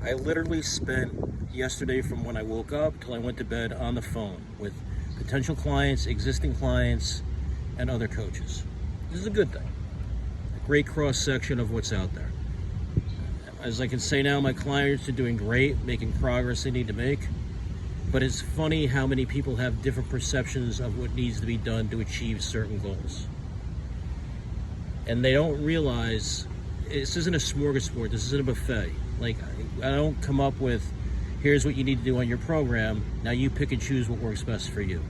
I literally spent yesterday from when I woke up till I went to bed on the phone with potential clients, existing clients, and other coaches. This is a good thing. A great cross-section of what's out there. As I can say now, my clients are doing great, making progress they need to make. But it's funny how many people have different perceptions of what needs to be done to achieve certain goals. And they don't realize this isn't a smorgasbord, this isn't a buffet. Like, I don't come up with, here's what you need to do on your program, now you pick and choose what works best for you.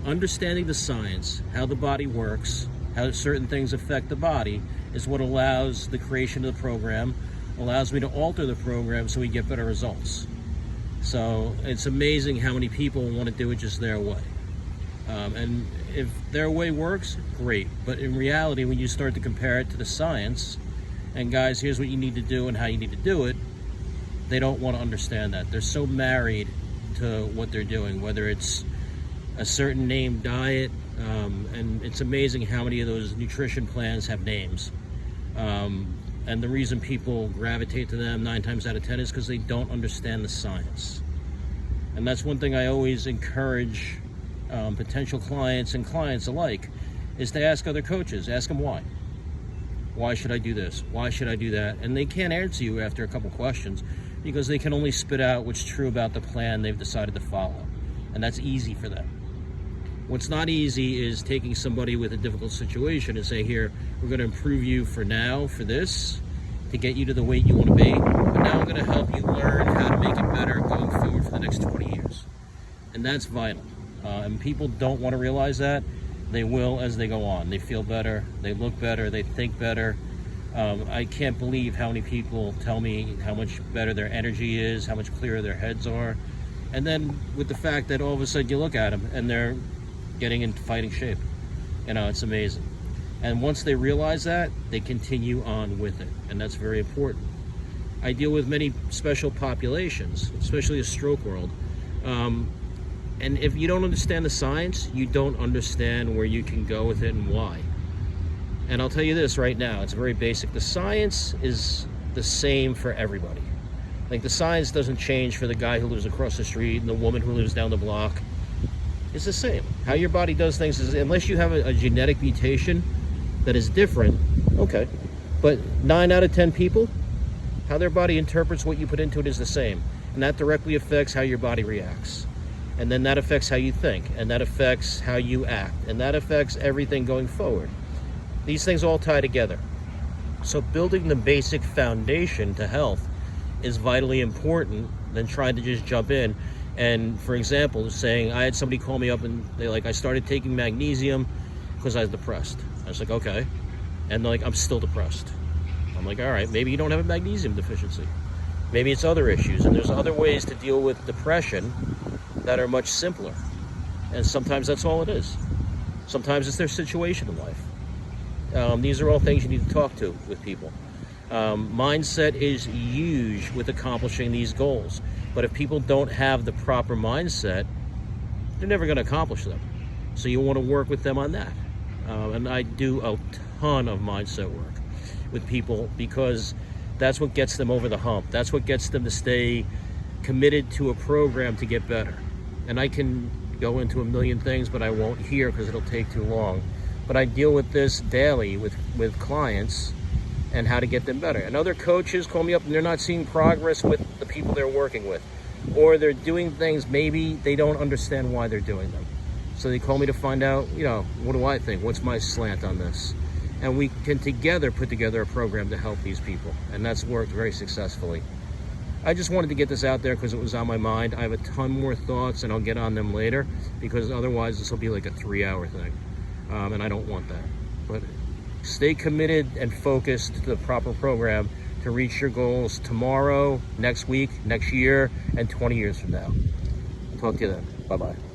Understanding the science, how the body works, how certain things affect the body, is what allows the creation of the program, allows me to alter the program so we get better results. So it's amazing how many people want to do it just their way. And if their way works, great. But in reality, when you start to compare it to the science, and guys, here's what you need to do and how you need to do it, they don't want to understand that. They're so married to what they're doing, whether it's a certain name diet, and it's amazing how many of those nutrition plans have names. And the reason people gravitate to them 9 times out of 10 is because they don't understand the science. And that's one thing I always encourage potential clients and clients alike, is to ask other coaches, ask them why. Why should I do this? Why should I do that? And they can't answer you after a couple questions because they can only spit out what's true about the plan they've decided to follow. And that's easy for them. What's not easy is taking somebody with a difficult situation and say, here, we're going to improve you for now, for this, to get you to the weight you want to be, but now I'm going to help you learn how to make it better going forward for the next 20 years. And that's vital. And people don't want to realize that. They will as they go on. They feel better, they look better, they think better. I can't believe how many people tell me how much better their energy is, how much clearer their heads are. And then with the fact that all of a sudden you look at them and they're getting into fighting shape. You know, it's amazing. And once they realize that, they continue on with it. And that's very important. I deal with many special populations, especially the stroke world. And if you don't understand the science, you don't understand where you can go with it and why. And I'll tell you this right now, it's very basic. The science is the same for everybody. Like, the science doesn't change for the guy who lives across the street and the woman who lives down the block. It's the same. How your body does things is, unless you have a genetic mutation that is different, okay. But 9 out of 10 people, how their body interprets what you put into it is the same. And that directly affects how your body reacts. And then that affects how you think. And that affects how you act. And that affects everything going forward. These things all tie together. So building the basic foundation to health is vitally important than trying to just jump in. And for example, saying, I had somebody call me up and they like, I started taking magnesium because I was depressed. I was like, okay. And they're like, I'm still depressed. I'm like, all right, maybe you don't have a magnesium deficiency. Maybe it's other issues. And there's other ways to deal with depression that are much simpler. And sometimes that's all it is. Sometimes it's their situation in life. These are all things you need to talk to with people. Mindset is huge with accomplishing these goals. But if people don't have the proper mindset, they're never going to accomplish them. So you want to work with them on that. And I do a ton of mindset work with people because that's what gets them over the hump. That's what gets them to stay committed to a program to get better. And I can go into a million things, but I won't here because it'll take too long. But I deal with this daily with clients and how to get them better. And other coaches call me up and they're not seeing progress with the people they're working with. Or they're doing things, maybe they don't understand why they're doing them. So they call me to find out, you know, what do I think? What's my slant on this? And we can together put together a program to help these people. And that's worked very successfully. I just wanted to get this out there because it was on my mind. I have a ton more thoughts and I'll get on them later because otherwise this will be like a 3-hour thing. And I don't want that. But stay committed and focused to the proper program to reach your goals tomorrow, next week, next year, and 20 years from now. Talk to you then. Bye-bye.